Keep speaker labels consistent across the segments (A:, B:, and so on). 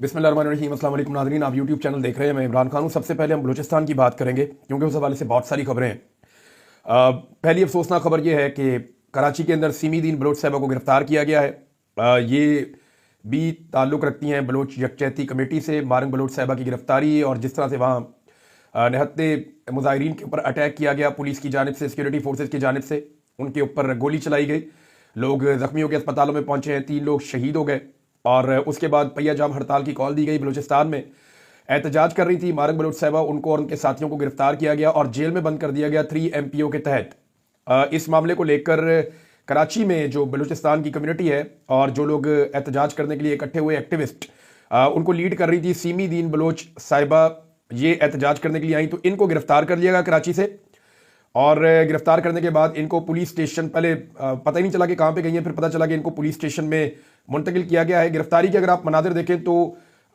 A: बिस्मिल्लाहिर्रहमानिर्रहीम। अस्सलाम वालेकुम नाज़रीन, आप यूट्यूब चैनल देख रहे हैं। मैं इमरान खान हूँ। सबसे पहले हम बलूचिस्तान की बात करेंगे क्योंकि उस हवाले से बहुत सारी खबरें हैं। पहली अफसोसनाक खबर यह है कि कराची के अंदर सीमी दीन बलोच साहिबा को गिरफ्तार किया गया है। ये भी ताल्लुक़ रखती हैं बलोच यकजहती कमेटी से। मारंग बलोच साहिबा की गिरफ्तारी और जिस तरह से वहाँ निहत्ते मुजाहिरीन के ऊपर अटैक किया गया पुलिस की जानिब से, सिक्योरिटी फोर्सेज की जानिब से, उनके ऊपर गोली चलाई गई, लोग जख्मियों के अस्पतालों में पहुंचे हैं, 3 लोग शहीद हो गए। और उसके बाद पहिया जाम हड़ताल की कॉल दी गई। बलूचिस्तान में एहतजाज कर रही थी मारंग बलोच साहिबा, उनको और उनके साथियों को गिरफ्तार किया गया और जेल में बंद कर दिया गया 3 MPO के तहत। इस मामले को लेकर कराची में जो बलूचिस्तान की कम्युनिटी है और जो लोग एहतजाज करने के लिए इकट्ठे हुए एक्टिविस्ट, उनको लीड कर रही थी सीमी दीन बलोच साहिबा। ये एहतजाज करने के लिए आई तो इनको गिरफ्तार कर लिया गया कराची से। और गिरफ्तार करने के बाद इनको पुलिस स्टेशन, पहले पता ही नहीं चला कि कहाँ पे गई हैं, फिर पता चला कि इनको पुलिस स्टेशन में मुंतकिल किया गया है। गिरफ्तारी के अगर आप मनाजिर देखें तो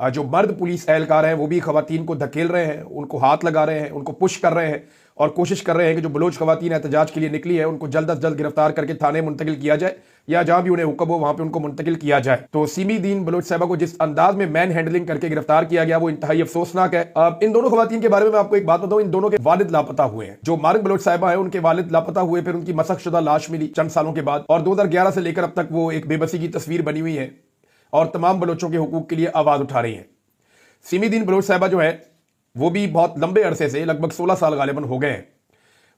A: जो मर्द पुलिस एहलकार हैं वो भी खवातीन को धकेल रहे हैं, उनको हाथ लगा रहे हैं, उनको पुश कर रहे हैं और कोशिश कर रहे हैं कि जो बलोच खवातीन एहतजाज के लिए निकली है उनको जल्द अज जल्द गिरफ्तार करके थाने मुंतकिल किया जाए या जहां भी उन्हें हुक्म हो वहां पे उनको मुंतकिल किया जाए। तो सीमी दीन बलोच साहिबा को जिस अंदाज में मैन हैंडलिंग करके गिरफ्तार किया गया वो इंतहाई अफसोसनाक है। अब इन दोनों खवातीन के बारे में मैं आपको एक बात बताऊं, इन दोनों के वालिद लापता हुए हैं। जो मारंग बलोच साहिबा है उनके वालिद लापता हुए, फिर उनकी मसखशुदा लाश मिली चंद सालों के बाद और 2011 से लेकर अब तक वो एक बेबसी की तस्वीर बनी हुई है और तमाम बलोचों के हुकूक के लिए आवाज उठा रही है। सीमी दीन बलोच साहिबा जो है वो भी बहुत लंबे अरसे से, लगभग 16 साल गालिबन हो गए हैं,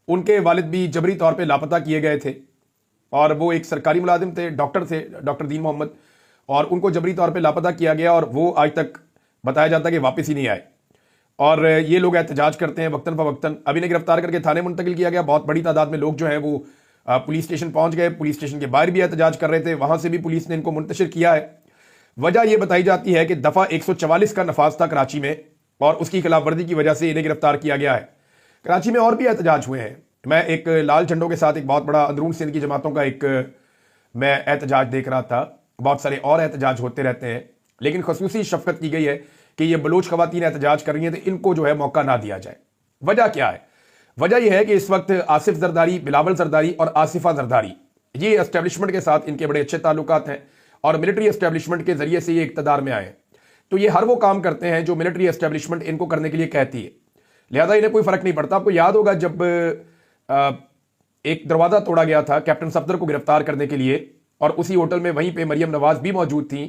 A: उनके वालिद भी जबरी तौर पे लापता किए गए थे और वो एक सरकारी मुलाजिम थे, डॉक्टर थे, डॉक्टर दीन मोहम्मद, और उनको जबरी तौर पे लापता किया गया और वो आज तक बताया जाता है कि वापस ही नहीं आए। और ये लोग एहतजाज करते हैं वक्तन फवक्तन। अभी इन्हें गिरफ्तार करके थाने मुंतकिल किया गया। बहुत बड़ी तादाद में लोग जो हैं वो पुलिस स्टेशन पहुंच गए, पुलिस स्टेशन के बाहर भी एहतजाज कर रहे थे, वहां से भी पुलिस ने इनको मुंतशिर किया है। वजह यह बताई जाती है कि दफा 144 का नफाज था कराची में और उसकी खिलाफवर्जी की वजह से इन्हें गिरफ्तार किया गया है। कराची में और भी एहतजाज हुए हैं। मैं एक लाल झंडों के साथ एक बहुत बड़ा अंदरून सिंध की जमातों का एक मैं एहतजाज देख रहा था। बहुत सारे और एहतजाज होते रहते हैं, लेकिन खसूसी शफकत की गई है कि ये बलोच खवातीन एहतजाज कर रही हैं तो इनको जो है मौका ना दिया जाए। वजह क्या है? वजह यह है कि इस वक्त आसिफ जरदारी, बिलावल जरदारी और आसिफा जरदारी, ये एस्टेब्लिशमेंट के साथ इनके बड़े अच्छे ताल्लुकात हैं और मिलिट्री एस्टेब्लिशमेंट के जरिए से ये इक्तदार में आए। तो ये हर वो काम करते हैं जो मिलिट्री एस्टेब्लिशमेंट इनको करने के लिए कहती है, लिहाजा इन्हें कोई फर्क नहीं पड़ता। आपको याद होगा जब एक दरवाजा तोड़ा गया था कैप्टन सफदर को गिरफ्तार करने के लिए और उसी होटल में वहीं पे मरियम नवाज भी मौजूद थी,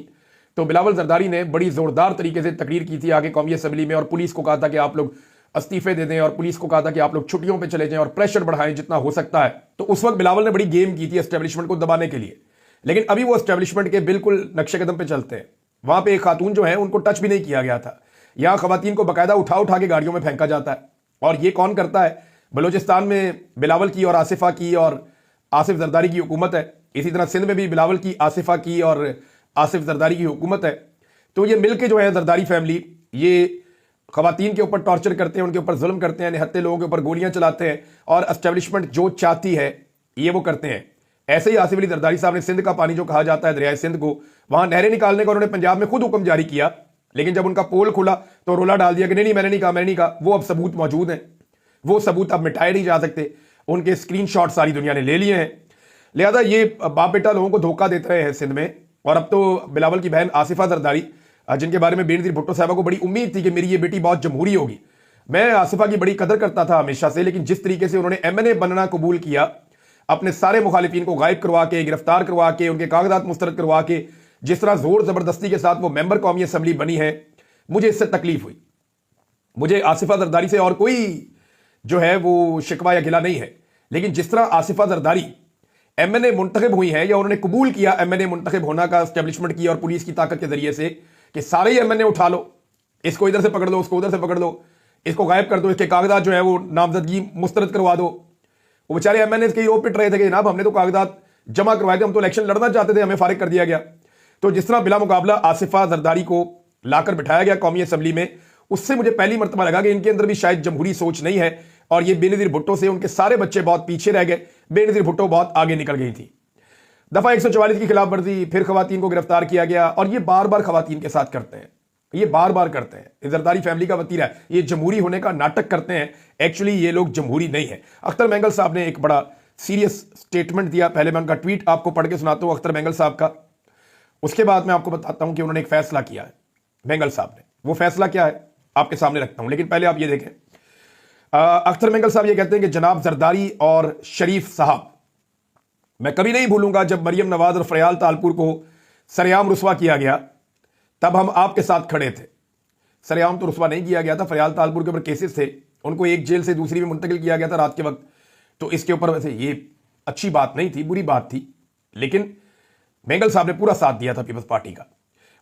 A: तो बिलावल जरदारी ने बड़ी जोरदार तरीके से तकरीर की थी आगे कौमी असम्बली में और पुलिस को कहा था कि आप लोग इस्तीफे दे दें और पुलिस को कहा था कि आप लोग छुट्टियों पे चले जाएं और प्रेशर बढ़ाएं जितना हो सकता है। तो उस वक्त बिलावल ने बड़ी गेम की थी एस्टेब्लिशमेंट को दबाने के लिए, लेकिन अभी वो एस्टेब्लिशमेंट के बिल्कुल नक्शे कदम पे चलते हैं। वहां पे एक खातून जो है उनको टच भी नहीं किया गया था। यहां खवातीन को बाकायदा उठा उठा के गाड़ियों में फेंका जाता है और ये कौन करता है? बलूचिस्तान में बिलावल की और आसिफा की और आसिफ जरदारी की हुकूमत है। इसी तरह सिंध में भी बिलावल की, आसिफा की और आसिफ जरदारी की हुकूमत है। तो ये मिलके जो है जरदारी फैमिली, ये खवातीन के ऊपर टॉर्चर करते हैं, उनके ऊपर जुल्म करते हैं, निहत्ते लोगों के ऊपर गोलियां चलाते हैं और एस्टेब्लिशमेंट जो चाहती है ये वो करते हैं। ऐसे ही आसिफ अली जरदारी साहब ने सिंध का पानी जो कहा जाता है दरियाए सिंध को, वहां नहरें निकालने का उन्होंने पंजाब में खुद हुक्म जारी किया, लेकिन जब उनका पोल खुला तो रोला डाल दिया कि नहीं मैंने नहीं कहा, मैंने नहीं कहा। वो अब सबूत मौजूद हैं, वो सबूत अब मिटाए नहीं जा सकते, उनके स्क्रीनशॉट सारी दुनिया ने ले लिए हैं। लिहाजा ये बाप बेटा लोगों को धोखा देते रहे हैं सिंध में। और अब तो बिलावल की बहन आसिफा जरदारी, जिनके बारे में बेनजीर भुट्टो साहबा को बड़ी उम्मीद थी कि मेरी ये बेटी बहुत जमहूरी होगी, मैं आसिफा की बड़ी कदर करता था हमेशा से, लेकिन जिस तरीके से उन्होंने MNA बनना कबूल किया, अपने सारे मुखालिफिन को गायब करवा के, गिरफ्तार करवा के, उनके कागजात मुस्तरद करवा के, जिस तरह जोर जबरदस्ती के साथ वो मेंबर कौमी असम्बली बनी है, मुझे इससे तकलीफ हुई। मुझे आसिफा जरदारी से और कोई जो है वो शिकवा या गिला नहीं है, लेकिन जिस तरह आसिफा जरदारी MNA मुंतखब हुई है या उन्होंने कबूल किया MNA मुंतखब होना का एस्टेब्लिशमेंट की और पुलिस की ताकत के जरिए से कि सारे ही MNA उठा लो, इसको इधर से पकड़ लो, उसको उधर से पकड़ लो, इसको गायब कर दो, इसके कागजात जो है वो नामजदगी मुस्तरद करवा दो। वो बेचारे MNA के वो पिट रहे थे कि जनाब हमने तो कागजात जमा करवाए थे, हम तो इलेक्शन लड़ना चाहते थे, हमें फारिग कर दिया गया। तो जिस तरह बिला मुकाबला आसिफा जरदारी को लाकर बिठाया गया कौमी असम्बली में, उससे मुझे पहली मरतबा लगा कि इनके अंदर भी शायद जमहूरी सोच नहीं है और ये बेनजीर भुट्टो से उनके सारे बच्चे बहुत पीछे रह गए, बेनजीर भुट्टो बहुत आगे निकल गई थी। दफा 144 की खिलाफ वर्जी, फिर खवातीन को गिरफ्तार किया गया और ये बार बार खवातीन के साथ करते हैं, ये बार बार करते हैं। जरदारी फैमिली का वतीरा है, ये जमहूरी होने का नाटक करते हैं, एक्चुअली ये लोग जमहूरी नहीं है। अख्तर मेंगल साहब ने एक बड़ा सीरियस स्टेटमेंट दिया, पहले मैं उनका ट्वीट आपको पढ़ के सुनाता हूं अख्तर मेंगल साहब का, उसके बाद मैं आपको बताता हूं कि उन्होंने एक फैसला किया है। मेंगल साहब ने। वो फैसला क्या है आपके सामने रखता हूं, लेकिन पहले आप ये देखें। अख्तर मेंगल साहब ये कहते हैं कि जनाब जरदारी और शरीफ साहब, मैं कभी नहीं भूलूंगा जब मरियम नवाज और फरियाल तालपुर को सरेआम रुस्वा किया गया, तब हम आपके साथ खड़े थे। सरेआम तो रुस्वा नहीं किया गया था, फरियाल तालपुर के ऊपर केसेस थे, उनको एक जेल से दूसरी में मुंतकिल किया गया था रात के वक्त, तो इसके ऊपर वैसे ये अच्छी बात नहीं थी, बुरी बात थी, लेकिन मेंगल साहब ने पूरा साथ दिया था पीपल्स पार्टी का।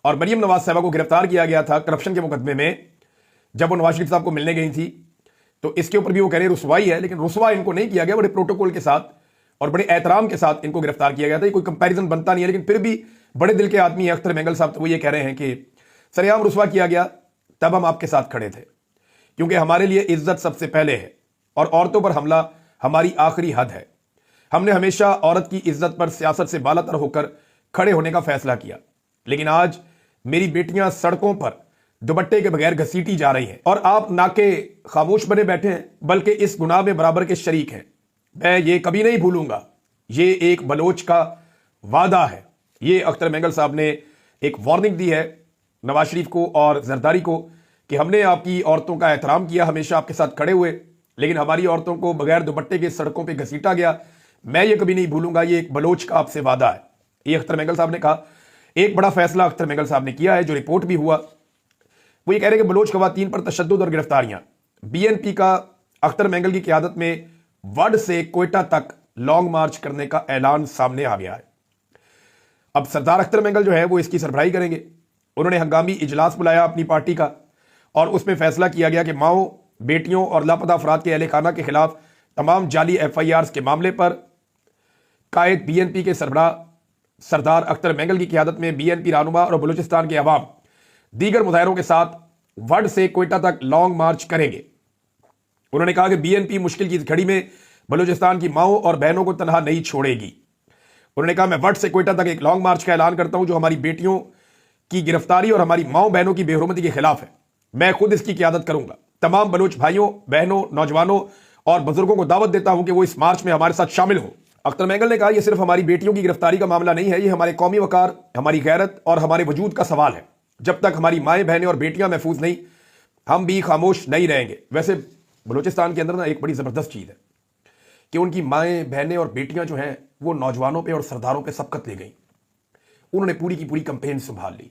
A: और मरियम नवाज साहबा को गिरफ्तार किया गया था करप्शन के मुकदमे में, जब वो नवाज शरीफ साहब को मिलने गई थी, तो इसके ऊपर भी वो कह रहे रुसवाई है, लेकिन रुसवा इनको नहीं किया गया, बड़े प्रोटोकॉल के साथ और बड़े एहतराम के साथ इनको गिरफ्तार किया गया था। ये कोई कंपैरिजन बनता नहीं है, लेकिन फिर भी बड़े दिल के आदमी है अख्तर मेंगल साहब, तो वो ये कह रहे हैं कि सरेआम रुसवा किया गया, तब हम आपके साथ खड़े थे, क्योंकि हमारे लिए इज्जत सबसे पहले है और औरतों पर हमला हमारी आखिरी हद है। हमने हमेशा औरत की इज्जत पर सियासत से बालातर होकर खड़े होने का फैसला किया, लेकिन आज मेरी बेटियां सड़कों पर दुपट्टे के बगैर घसीटी जा रही हैं और आप नाके खामोश बने बैठे हैं, बल्कि इस गुनाह में बराबर के शरीक हैं। मैं ये कभी नहीं भूलूंगा, ये एक बलोच का वादा है। ये अख्तर मेंगल साहब ने एक वार्निंग दी है नवाज शरीफ को और जरदारी को कि हमने आपकी औरतों का एहतराम किया, हमेशा आपके साथ खड़े हुए, लेकिन हमारी औरतों को बगैर दुपट्टे के सड़कों पर घसीटा गया। मैं ये कभी नहीं भूलूंगा, ये एक बलोच का आपसे वादा है। ये अख्तर मेंगल साहब ने कहा। एक बड़ा फैसला अख्तर मेंगल साहब ने किया है, जो रिपोर्ट भी हुआ, वो ये कह रहे हैं कि बलोच खवातीन पर तशद्दुद और गिरफ्तारियां। बीएनपी का अख्तर मेंगल की क़यादत में वड से कोयटा तक लॉन्ग मार्च करने का ऐलान सामने आ गया है। अब सरदार अख्तर मेंगल जो है वो इसकी सरबराही करेंगे। उन्होंने हंगामी इजलास बुलाया अपनी पार्टी का और उसमें फैसला किया गया कि माओ, बेटियों और लापता अफराद के अहले खाना के खिलाफ तमाम जाली FIRs के मामले पर कायद बीएनपी के सरबराह सरदार अख्तर मेंगल की क़यादत में बीएनपी रहनुमा और बलूचिस्तान के अवाम दीगर मुजाहिरों के साथ वड से कोयटा तक लॉन्ग मार्च करेंगे। उन्होंने कहा कि बीएनपी मुश्किल की इस घड़ी में बलूचिस्तान की माओ और बहनों को तनहा नहीं छोड़ेगी। उन्होंने कहा, मैं वड से कोयटा तक एक लॉन्ग मार्च का ऐलान करता हूं जो हमारी बेटियों की गिरफ्तारी और हमारी माओ बहनों की बेहुरमती के खिलाफ है। मैं खुद इसकी क़यादत करूंगा। तमाम बलूच भाइयों, बहनों, नौजवानों और बुजुर्गों को दावत देता हूं कि वो इस मार्च में हमारे साथ शामिल हो। अख्तर मेंगल ने कहा, यह सिर्फ हमारी बेटियों की गिरफ्तारी का मामला नहीं है, यह हमारे कौमी वकार, हमारी गैरत और हमारे वजूद का सवाल है। जब तक हमारी माएँ, बहनें और बेटियां महफूज नहीं, हम भी खामोश नहीं रहेंगे। वैसे बलूचिस्तान के अंदर ना एक बड़ी ज़बरदस्त चीज़ है कि उनकी माएँ, बहनें और बेटियां जो हैं वो नौजवानों पे और सरदारों पे सबकत ले गई। उन्होंने पूरी की पूरी कंपेन संभाल ली।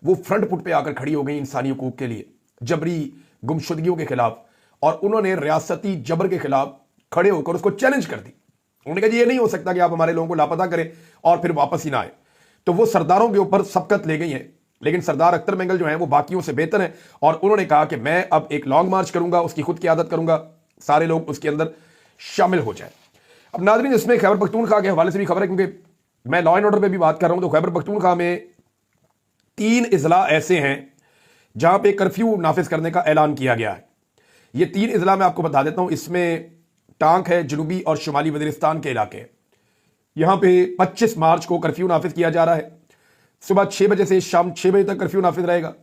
A: वो फ्रंट फुट पे आकर खड़ी हो गई इंसानी हकूक के लिए, जबरी गुमशुदगियों के खिलाफ, और उन्होंने रियासती जबर के खिलाफ खड़े होकर उसको चैलेंज कर दी। उन्होंने कहा, ये नहीं हो सकता कि आप हमारे लोगों को लापता करें और फिर वापस ही ना आए। तो वो सरदारों के ऊपर सबकत ले गई हैं, लेकिन सरदार अख्तर मेंगल जो है वो बाकियों से बेहतर है और उन्होंने कहा कि मैं अब एक लॉन्ग मार्च करूंगा, उसकी खुद क़यादत करूंगा, सारे लोग उसके अंदर शामिल हो जाए। अब नाज़रीन, इसमें खैबर पख्तूनख्वा के हवाले से भी खबर है, क्योंकि मैं लॉ एंड ऑर्डर पे भी बात कर रहा हूं, तो खैबर पख्तूनख्वा में 3 अजला ऐसे हैं जहां पे कर्फ्यू नाफिज करने का ऐलान किया गया है। ये 3 अजला मैं आपको बता देता हूं। इसमें टांक है, जनूबी और शुमाली वज़ीरिस्तान के इलाके। यहां पे 25 मार्च को कर्फ्यू नाफिज किया जा रहा है। सुबह 6 बजे से शाम 6 बजे तक कर्फ्यू नाफिज रहेगा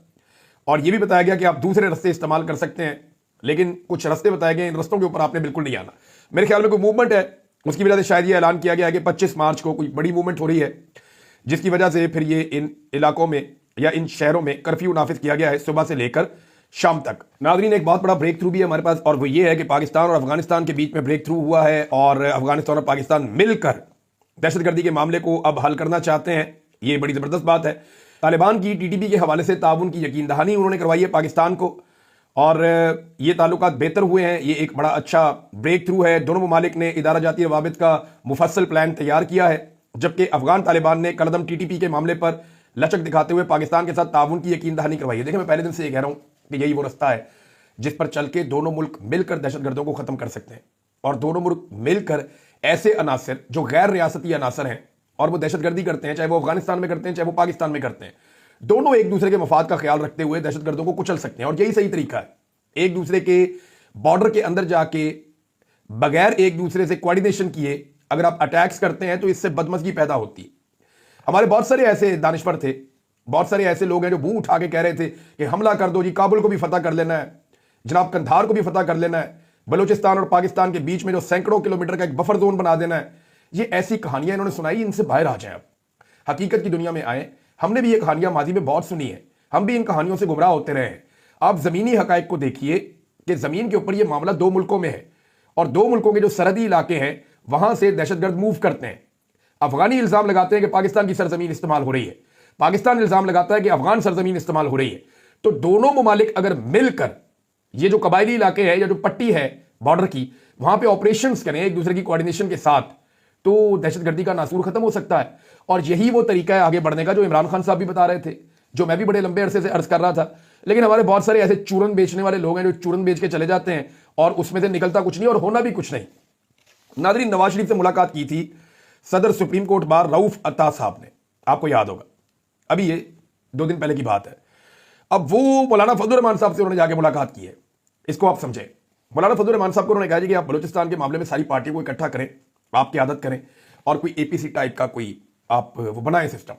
A: और यह भी बताया गया कि आप दूसरे रास्ते इस्तेमाल कर सकते हैं, लेकिन कुछ रास्ते बताए गए, इन रास्तों के ऊपर आपने बिल्कुल नहीं आना। मेरे ख्याल में कोई मूवमेंट है, उसकी वजह से शायद ये ऐलान किया गया है कि 25 मार्च को कोई बड़ी मूवमेंट हो रही है, जिसकी वजह से फिर ये इन इलाकों में या इन शहरों में कर्फ्यू नाफिज किया गया है सुबह से लेकर शाम तक। नाज़रीन, एक बहुत बड़ा ब्रेक थ्रू भी है हमारे पास, और वो ये है कि पाकिस्तान और अफगानिस्तान के बीच में ब्रेक थ्रू हुआ है और अफगानिस्तान और पाकिस्तान मिलकर दहशतगर्दी के मामले को अब हल करना चाहते हैं। ये बड़ी ज़बरदस्त बात है। तालिबान की TTP के हवाले से ताउन की यकीन दहानी उन्होंने करवाई है पाकिस्तान को, और ये ताल्लुकात बेहतर हुए हैं। ये एक बड़ा अच्छा ब्रेक थ्रू है। दोनों ममालिक ने इदारा जाती रवाबित का मुफस्सल प्लान तैयार किया है, जबकि अफगान तालिबान ने कलदम TTP के मामले पर लचक दिखाते हुए पाकिस्तान के साथ ताउन की यकीन दहानी करवाई है। देखिए, मैं पहले दिन से ये कह रहा हूँ कि यही वो रास्ता है जिस पर चल के दोनों मुल्क मिलकर दहशतगर्दों को ख़त्म कर सकते हैं, और दोनों मुल्क मिलकर ऐसे अनासर जो गैर रियासती अनासर हैं और वो दहशतगर्दी करते हैं, चाहे वो अफगानिस्तान में करते हैं चाहे वो पाकिस्तान में करते हैं, दोनों एक दूसरे के मफाद का ख्याल रखते हुए दहशतगर्दों को कुचल सकते हैं। और यही सही तरीका है। एक दूसरे के बॉर्डर के अंदर जाके बगैर एक दूसरे से कोऑर्डिनेशन किए अगर आप अटैक्स करते हैं तो इससे बदमज़गी पैदा होती है। हमारे बहुत सारे ऐसे दानिशवर थे, बहुत सारे ऐसे लोग हैं जो मुंह उठा के कह रहे थे कि हमला कर दो जी, काबुल को भी फतह कर लेना है, जनाब कंधार को भी फतह कर लेना है, बलूचिस्तान और पाकिस्तान के बीच में जो सैकड़ों किलोमीटर का एक बफर जोन बना देना है। ये ऐसी कहानियां इन्होंने सुनाई, इनसे बाहर आ जाए, अब हकीकत की दुनिया में आए। हमने भी ये कहानियां माजी में बहुत सुनी है। हम भी इन कहानियों से गुमराह होते रहे हैं। आप जमीनी हकायक को देखिए कि जमीन के ऊपर यह मामला दो मुल्कों में है और दो मुल्कों के जो सरहदी इलाके हैं वहां से दहशतगर्द मूव करते हैं। अफगानी इल्जाम लगाते हैं कि पाकिस्तान की सरजमीन इस्तेमाल हो रही है, पाकिस्तान इल्जाम लगाता है कि अफगान सरजमीन इस्तेमाल हो रही है। तो दोनों ममालिक अगर मिलकर ये जो कबायली इलाके हैं या जो पट्टी है बॉर्डर की, वहां पे ऑपरेशंस करें एक दूसरे की कोऑर्डिनेशन के साथ, तो दहशतगर्दी का नासूर खत्म हो सकता है। और यही वो तरीका है आगे बढ़ने का जो इमरान खान साहब भी बता रहे थे, जो मैं भी बड़े लंबे अरसे से अर्ज कर रहा था। लेकिन हमारे बहुत सारे ऐसे चूरन बेचने वाले लोग हैं जो चूरन बेच के चले जाते हैं और उसमें से निकलता कुछ नहीं और होना भी कुछ नहीं। नादरीन, नवाज शरीफ से मुलाकात की थी सदर सुप्रीम कोर्ट बार रऊफ अत्ता साहब ने, आपको याद होगा, अभी ये 2 दिन पहले की बात है। अब वो मौलाना फजलुर रहमान साहब से उन्होंने जाके मुलाकात की है, इसको आप समझें। मौलाना फजलुर रहमान साहब को उन्होंने कहा कि आप बलूचिस्तान के मामले में सारी पार्टियों को इकट्ठा करें, आपकी आदत करें और कोई एपीसी टाइप का कोई आप वो बनाएं सिस्टम।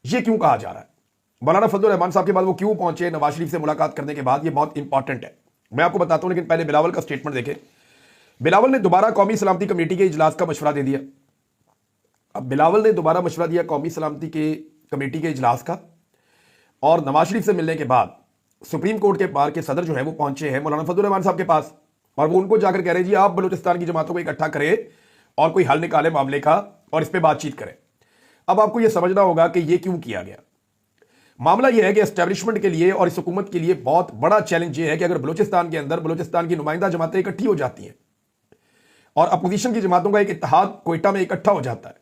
A: ये क्यों कहा जा रहा है? मौलाना फजलुर रहमान साहब के बाद वो क्यों पहुंचे नवाज शरीफ से मुलाकात करने के बाद, ये बहुत इंपॉर्टेंट है, मैं आपको बताता हूं। लेकिन पहले बिलावल का स्टेटमेंट देखें। बिलावल ने दोबारा कौमी सलामती कमेटी के इजलास का मशवरा दे दिया। अब बिलावल ने दोबारा मशवरा दिया कौमी सलामती के कमेटी के इजलास का, और नवाज शरीफ से मिलने के बाद सुप्रीम कोर्ट के बार के सदर जो है वो पहुंचे हैं मौलाना फजलुर रहमान साहब के पास, और वो उनको जाकर कह रहे जी आप बलूचिस्तान की जमातों को इकट्ठा करें और कोई हल निकाले मामले का और इस पर बातचीत करें। अब आपको यह समझना होगा कि यह क्यों किया गया। मामला यह है कि एस्टेब्लिशमेंट के लिए और इस हुकूमत के लिए बहुत बड़ा चैलेंज यह है कि अगर बलूचिस्तान के अंदर बलूचिस्तान की नुमाइंदा जमातें इकट्ठी हो जाती हैं और अपोजिशन की जमातों का एक इत्तेहाद कोयटा में इकट्ठा हो जाता है,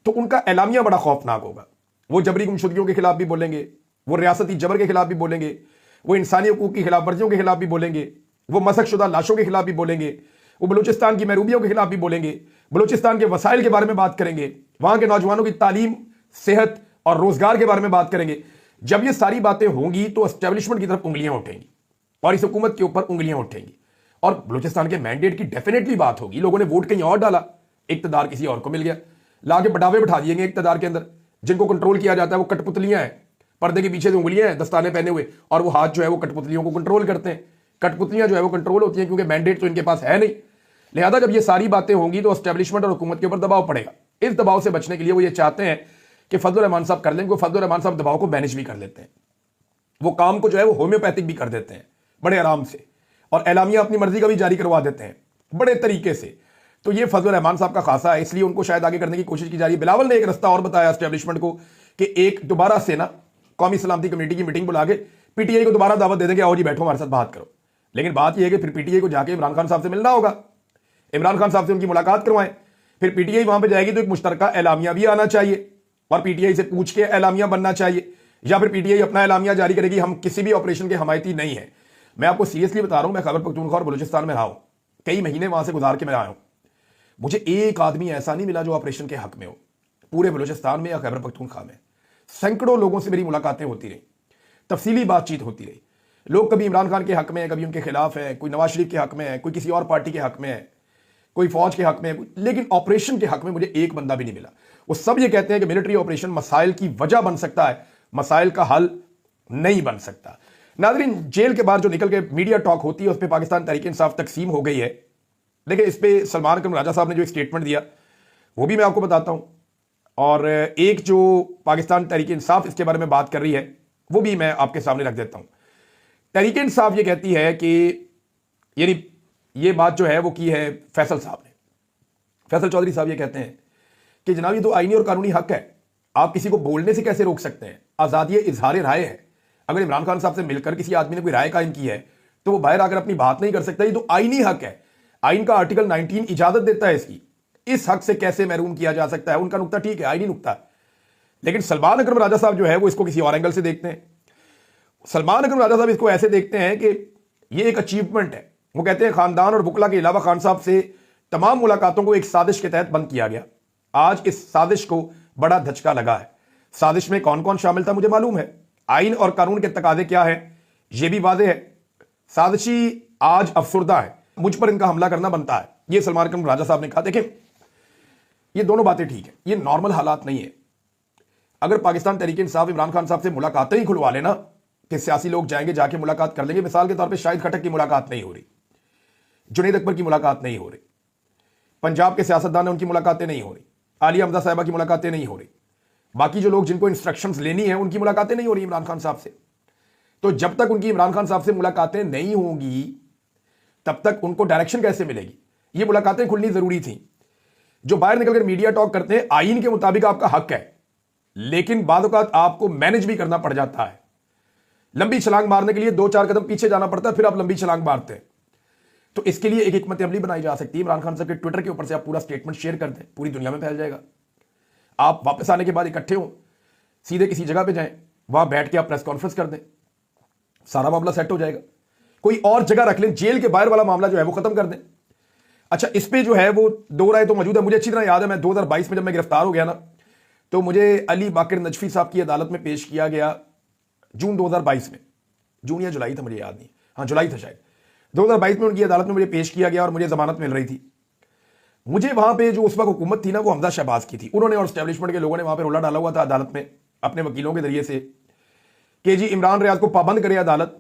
A: तो उनका एलामिया बड़ा खौफनाक होगा। वो जबरी गुमशुदगियों के खिलाफ भी बोलेंगे, वो रियासती जबर के खिलाफ भी बोलेंगे, वो इंसानी हकूक की खिलाफ वर्जियों के खिलाफ भी बोलेंगे, वो मसकशुदा लाशों के खिलाफ भी बोलेंगे, वो बलूचिस्तान की महरूबियों के खिलाफ भी बोलेंगे, बलूचिस्तान के वसाइल के बारे में बात करेंगे, वहां के नौजवानों की तालीम, सेहत और रोजगार के बारे में बात करेंगे। जब ये सारी बातें होंगी तो एस्टेब्लिशमेंट की तरफ उंगलियां उठेंगी और इस हुकूमत के ऊपर उंगलियां उठेंगी और बलूचिस्तान के मैंडेट की डेफिनेटली बात होगी। लोगों ने वोट कहीं और डाला, इक्तदार किसी और को मिल गया, लाके बटावे बिठा दिएंगे इक्तदार के अंदर। जिनको कंट्रोल किया जाता है वो कठपुतलियां हैं, पर्दे के पीछे जो उंगलियां हैं दस्ताने पहने हुए, और वो हाथ जो है वो कठपुतलियों को कंट्रोल करते हैं। कठपुतलियां जो है वो कंट्रोल होती हैं क्योंकि मैंडेट तो इनके पास है नहीं। लिहाजा जब ये सारी बातें होंगी तो एस्टेब्लिशमेंट और हुकूमत के ऊपर दबाव पड़ेगा। इस दबाव से बचने के लिए वो ये चाहते हैं कि फजलुर रहमान साहब कर लें, क्योंकि फजलुर रहमान साहब दबाव को मैनेज भी कर लेते हैं, वो काम को जो है वो होम्योपैथिक भी कर देते हैं बड़े आराम से, और एलामिया अपनी मर्जी का भी जारी करवा देते हैं बड़े तरीके से। तो ये फजलुर रहमान साहब का खासा है, इसलिए उनको शायद आगे करने की कोशिश की जा रही है। बिलावल ने एक रास्ता और बताया एस्टेब्लिशमेंट को कि एक दोबारा से ना कौमी सलामती कमेटी की मीटिंग बुला के पीटीआई को दोबारा दावत दे देंगे, आओ जी बैठो हमारे साथ बात करो। लेकिन बात यह है कि फिर पीटीआई को जाके इमरान खान साहब से मिलना होगा, इमरान खान साहब से उनकी मुलाकात करवाएं, फिर पीटीआई वहां पे जाएगी तो एक मुश्तरका एलामिया भी आना चाहिए और पीटीआई से पूछ के एलामिया बनना चाहिए, या फिर पीटीआई अपना एलामिया जारी करेगी हम किसी भी ऑपरेशन के हमायती नहीं है। मैं आपको सीरियसली बता रहा हूं, मैं खैबर पख्तूनख्वा और बलूचिस्तान में रहा हूं, कई महीने वहां से गुजार के मैं आया हूं। मुझे एक आदमी ऐसा नहीं मिला जो ऑपरेशन के हक में हो, पूरे बलूचिस्तान में या खैबर पख्तूनख्वा में सैकड़ों लोगों से मेरी मुलाकातें होती रही, तफसीली बातचीत होती रही। लोग कभी इमरान खान के हक में है, कभी उनके खिलाफ है, कोई नवाज शरीफ के हक में है, कोई किसी और पार्टी के हक में है, कोई फौज के हक में है, लेकिन ऑपरेशन के हक में मुझे एक बंदा भी नहीं मिला। वो सब ये कहते हैं कि मिलिट्री ऑपरेशन मसाइल की वजह बन सकता है, मसाइल का हल नहीं बन सकता। नाज़रीन, जेल के बाहर जो निकल के मीडिया टॉक होती है उस पर पाकिस्तान तहरीक इंसाफ तकसीम हो गई है। देखिए, इस पे सलमान अकरम राजा साहब ने जो एक स्टेटमेंट दिया वो भी मैं आपको बताता हूं, और एक जो पाकिस्तान तहरीक इंसाफ इसके बारे में बात कर रही है वो भी मैं आपके सामने रख देता हूं। तहरीक इंसाफ ये कहती है कि यानी ये बात जो है वो की है फैसल साहब ने, फैसल चौधरी साहब ये कहते हैं कि जनाब ये तो आईनी और कानूनी हक है, आप किसी को बोलने से कैसे रोक सकते हैं, आज़ादी इजहार राय है। अगर इमरान खान साहब से मिलकर किसी आदमी ने कोई राय कायम की है तो वो बाहर आकर अपनी बात नहीं कर सकता, ये तो आईनी हक है, आइन का आर्टिकल 19 इजाजत देता है इसकी, इस हक से कैसे महरूम किया जा सकता है। उनका नुक्ता ठीक है, आईनी नुक्ता, लेकिन सलमान अकरम राजा साहब जो है वो इसको किसी और एंगल से देखते हैं। सलमान अकरम राजा साहब इसको ऐसे देखते हैं कि ये एक अचीवमेंट है। वो कहते हैं खानदान और बुकला के अलावा खान साहब से तमाम मुलाकातों को एक साजिश के तहत बंद किया गया। आज इस साजिश को बड़ा धचका लगा है। साजिश में कौन कौन शामिल था मुझे मालूम है, आइन और कानून के तकाजे क्या है यह भी वाज़ेह है। साजिशी आज अफसुर्दा है, मुझ पर इनका हमला करना बनता है, यह सलमान अकरम राजा साहब ने कहा। देखें, ये दोनों बातें ठीक है, ये नॉर्मल हालात नहीं है। अगर पाकिस्तान तहरीक इंसाफ इमरान खान साहब से मुलाकातें ही खुलवा लेना कि सियासी लोग जाएंगे जाके मुलाकात कर लेंगे, मिसाल के तौर पे शाहिद खटक की मुलाकात नहीं हो रही, जुनैद अकबर की मुलाकात नहीं हो रही, पंजाब के सियासतदान उनकी मुलाकातें नहीं हो रही, आलिया हमजा साहिबा की मुलाकातें नहीं हो रही, बाकी जो लोग जिनको इंस्ट्रक्शंस लेनी है उनकी मुलाकातें नहीं हो रही इमरान खान साहब से, तो जब तक उनकी इमरान खान साहब से मुलाकातें नहीं होंगी तब तक उनको डायरेक्शन कैसे मिलेगी? ये मुलाकातें खुलनी जरूरी थी। जो बाहर निकलकर मीडिया टॉक करते हैं, आईन के मुताबिक आपका हक है, लेकिन बाद औक़ात आपको मैनेज भी करना पड़ जाता है। लंबी छलांग मारने के लिए 2-4 कदम पीछे जाना पड़ता है, फिर आप लंबी छलांग मारते हैं। तो इसके लिए एक हिकमत अमली बनाई जा सकती है। इमरान खान साहब के ट्विटर के ऊपर से आप पूरा स्टेटमेंट शेयर कर दें, पूरी दुनिया में फैल जाएगा। आप वापस आने के बाद इकट्ठे हो, सीधे किसी जगह पे जाएं, वहां बैठ के आप प्रेस कॉन्फ्रेंस कर दें, सारा मामला सेट हो जाएगा। कोई और जगह रख लें, जेल के बाहर वाला मामला जो है वो खत्म कर दें। अच्छा, इस पे जो है वो दो राय तो मौजूद है। मुझे अच्छी तरह याद है, मैं 2022 में जब मैं गिरफ्तार हो गया ना, तो मुझे अली बाकिर नजफी साहब की अदालत में पेश किया गया जून 2022 में। जून या जुलाई था, मुझे याद नहीं, हाँ जुलाई था शायद। 2022 में उनकी अदालत में मुझे पेश किया गया और मुझे जमानत मिल रही थी। मुझे वहां पे जो उस वक्त हुकूमत थी ना, वो हमजा शहबाज की थी। उन्होंने और एस्टेब्लिशमेंट के लोगों ने वहां पे रोला डाला हुआ था अदालत में अपने वकीलों के जरिए से कि जी इमरान रियाज को पाबंद करे अदालत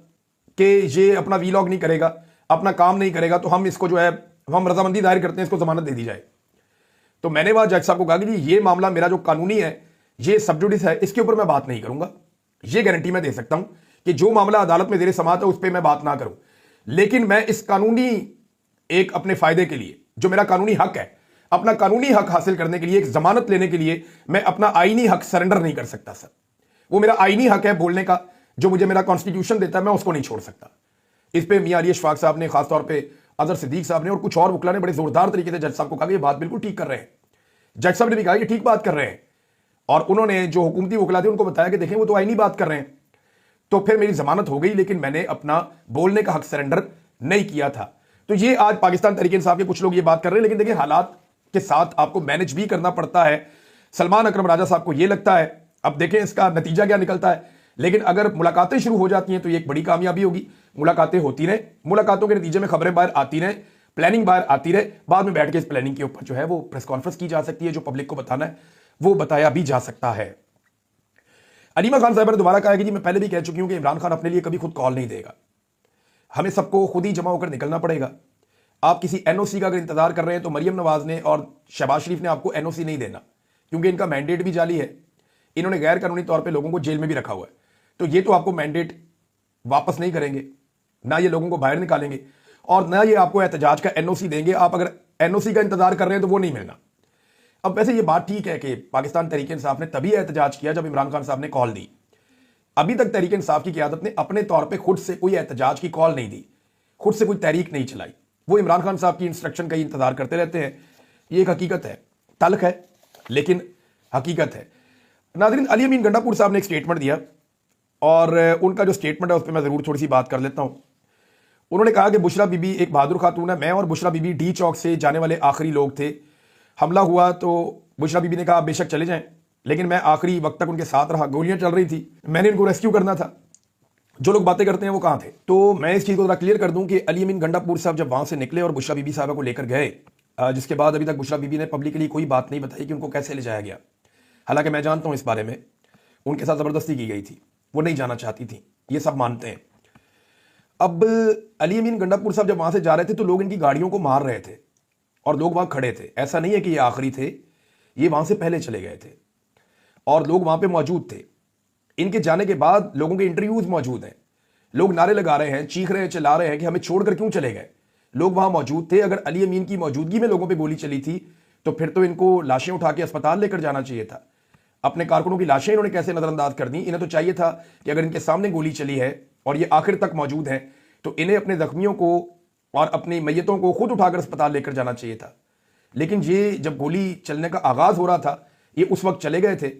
A: कि ये अपना वीलॉग नहीं करेगा, अपना काम नहीं करेगा, तो हम इसको जो है हम रजामंदी दायर करते हैं, इसको जमानत दे दी जाए। तो मैंने वहां जज साहब को कहा कि जी ये मामला मेरा जो कानूनी है, ये सबजुडिस है, इसके ऊपर मैं बात नहीं करूंगा। ये गारंटी मैं दे सकता हूं कि जो मामला अदालत में देर समात है उस पर मैं बात ना करूं, लेकिन मैं इस कानूनी एक अपने फायदे के लिए, जो मेरा कानूनी हक है, अपना कानूनी हक हासिल करने के लिए, एक जमानत लेने के लिए मैं अपना आईनी हक सरेंडर नहीं कर सकता सर। वो मेरा आईनी हक है बोलने का, जो मुझे मेरा कॉन्स्टिट्यूशन देता है, मैं उसको नहीं छोड़ सकता। इस पे मियां अली अशफाक साहब ने, खासतौर पे अजहर सिद्दीक साहब ने और कुछ और वकला ने बड़े जोरदार तरीके से जज साहब को कहा कि ये बात बिल्कुल ठीक कर रहे हैं। जज साहब ने भी कहा कि ठीक बात कर रहे हैं, और उन्होंने जो हुकूमती वकला थे उनको बताया कि देखें वो तो आईनी बात कर रहे हैं। तो फिर मेरी जमानत हो गई, लेकिन मैंने अपना बोलने का हक सरेंडर नहीं किया था। तो ये आज पाकिस्तान तहरीक इंसाफ के कुछ लोग ये बात कर रहे हैं, लेकिन देखिए हालात के साथ आपको मैनेज भी करना पड़ता है। सलमान अकरम राजा साहब को ये लगता है, अब देखें इसका नतीजा क्या निकलता है, लेकिन अगर मुलाकातें शुरू हो जाती हैं तो ये एक बड़ी कामयाबी होगी। मुलाकातें होती रहे, मुलाकातों के नतीजे में खबरें बाहर आती रहे, प्लानिंग बाहर आती रहे, बाद में बैठ के इस प्लानिंग के ऊपर जो है वो प्रेस कॉन्फ्रेंस की जा सकती है। जो पब्लिक को बताना है वो बताया भी जा सकता है। अलीमा खान साहब ने दोबारा कहा कि जी मैं पहले भी कह चुकी हूं कि इमरान खान अपने लिए कभी खुद कॉल नहीं देगा, हमें सबको खुद ही जमा होकर निकलना पड़ेगा। आप किसी एनओसी का अगर इंतजार कर रहे हैं तो मरियम नवाज ने और शहबाज शरीफ ने आपको एनओसी नहीं देना, क्योंकि इनका मैंडेट भी जाली है। इन्होंने गैर कानूनी तौर पे लोगों को जेल में भी रखा हुआ है, तो ये तो आपको मैंडेट वापस नहीं करेंगे, ना ये लोगों को बाहर निकालेंगे और ना ये आपको एहतजाज का एनओसी देंगे। आप अगर एनओसी का इंतजार कर रहे हैं तो वो नहीं मिलना। अब वैसे ये बात ठीक है कि पाकिस्तान तहरीक इंसाफ ने तभी एहतजाज किया जब इमरान खान साहब ने कॉल दी। अभी तक तहरीक इंसाफ की क़यादत ने अपने तौर पे खुद से कोई एहतजाज की कॉल नहीं दी, खुद से कोई तहरीक नहीं चलाई। वो इमरान खान साहब की इंस्ट्रक्शन का ही इंतजार करते रहते हैं। ये एक हकीकत है, तल्ख है लेकिन हकीकत है। नाज़रीन, अली अमीन गंडापुर साहब ने एक स्टेटमेंट दिया और उनका जो स्टेटमेंट है उस पर मैं ज़रूर थोड़ी सी बात कर लेता हूँ। उन्होंने कहा कि बुशरा बीबी एक बहादुर खातून है, मैं और बुशरा बीबी डी चौक से जाने वाले आखिरी लोग थे। हमला हुआ तो बुशरा बीबी ने कहा आप बेशक चले जाएं, लेकिन मैं आखिरी वक्त तक उनके साथ रहा। गोलियां चल रही थी, मैंने इनको रेस्क्यू करना था। जो लोग बातें करते हैं वो कहाँ थे? तो मैं इस चीज़ को थोड़ा क्लियर कर दूं कि अली अमीन गंडापुर साहब जब वहां से निकले और बुशरा बीबी साहबा को लेकर गए, जिसके बाद अभी तक बुशरा बीबी ने पब्लिकली कोई बात नहीं बताई कि उनको कैसे ले जाया गया। हालांकि मैं जानता हूं इस बारे में, उनके साथ ज़बरदस्ती की गई थी, वो नहीं जाना चाहती थी, ये सब मानते हैं। अब अली अमीन गंडापुर साहब जब वहां से जा रहे थे तो लोग इनकी गाड़ियों को मार रहे थे और लोग वहां खड़े थे। ऐसा नहीं है कि ये आखिरी थे, ये वहां से पहले चले गए थे और लोग वहां पे मौजूद थे। इनके जाने के बाद लोगों के इंटरव्यूज मौजूद हैं, लोग नारे लगा रहे हैं, चीख रहे हैं, चिल्ला रहे हैं कि हमें छोड़कर क्यों चले गए। लोग वहां मौजूद थे। अगर अली अमीन की मौजूदगी में लोगों पर गोली चली थी तो फिर तो इनको लाशें उठा के अस्पताल लेकर जाना चाहिए था। अपने कारकुनों की लाशें इन्होंने कैसे नजरअंदाज कर दी? इन्हें तो चाहिए था कि अगर इनके सामने गोली चली है और ये आखिर तक मौजूद है तो इन्हें अपने जख्मियों को और अपनी मैयतों को खुद उठाकर अस्पताल लेकर जाना चाहिए था। लेकिन ये जब गोली चलने का आगाज हो रहा था, ये उस वक्त चले गए थे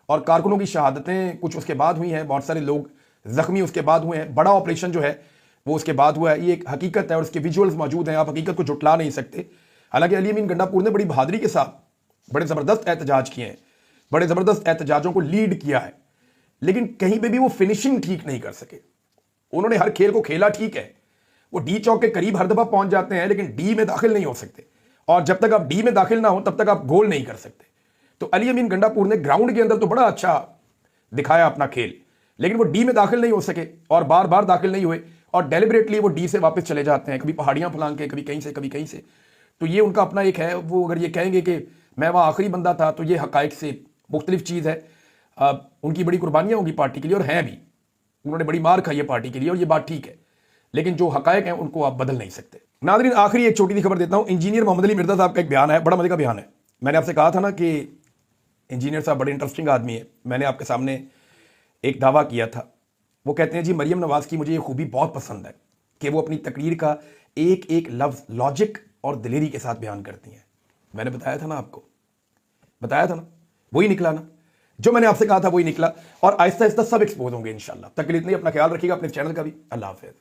A: और कारकुनों की शहादतें कुछ उसके बाद हुई हैं, बहुत सारे लोग जख्मी उसके बाद हुए हैं, बड़ा ऑपरेशन जो है वो उसके बाद हुआ है। ये एक हकीकत है और उसके विजुअल्स मौजूद हैं, आप हकीकत को जुटला नहीं सकते। हालांकि अली अमीन गंडापुर ने बड़ी बहादुरी के साथ बड़े ज़बरदस्त एहतजाज किए हैं, बड़े ज़बरदस्त एहतजाजों को लीड किया है, लेकिन कहीं पे भी वो फिनिशिंग ठीक नहीं कर सके। उन्होंने हर खेल को खेला ठीक है, वो डी चौक के करीब हर दफा पहुंच जाते हैं लेकिन डी में दाखिल नहीं हो सकते, और जब तक आप डी में दाखिल ना हो तब तक आप गोल नहीं कर सकते। तो अली अमीन गंडापुर ने ग्राउंड के अंदर तो बड़ा अच्छा दिखाया अपना खेल, लेकिन वो डी में दाखिल नहीं हो सके और बार बार दाखिल नहीं हुए और डेलिबरेटली वो डी से वापस चले जाते हैं, कभी पहाड़ियां फलांग के, कभी कहीं से कभी कहीं से। तो ये उनका अपना एक है। वो अगर ये कहेंगे कि मैं वहाँ आखिरी बंदा था तो ये हकायक से मुख्तलिफ चीज़ है। उनकी बड़ी कुर्बानियाँ होंगी पार्टी के लिए और हैं भी, उन्होंने बड़ी मार खाई है पार्टी के लिए और ये बात ठीक है, लेकिन जो हकायक हैं उनको आप बदल नहीं सकते। नाज़रीन, आखिरी एक छोटी सी खबर देता हूं। इंजीनियर मोहम्मद अली मिर्जा साहब का एक बयान है, बड़ा मजे का बयान है। मैंने आपसे कहा था ना कि इंजीनियर साहब बड़े इंटरेस्टिंग आदमी है। मैंने आपके सामने एक दावा किया था। वो कहते हैं जी मरियम नवाज की मुझे ये खूबी बहुत पसंद है कि वो अपनी तकरीर का एक एक लफ्ज लॉजिक और दिलेरी के साथ बयान करती हैं। मैंने बताया था ना आपको, बताया था ना, वही निकला ना, जो मैंने आपसे कहा था वही निकला। और आहिस्ता आहिस्ता सब एक्सपोज होंगे इंशाल्लाह। तक के लिए इतनी अपना ख्याल रखिएगा, अपने चैनल का भी। अल्लाह हाफिज़।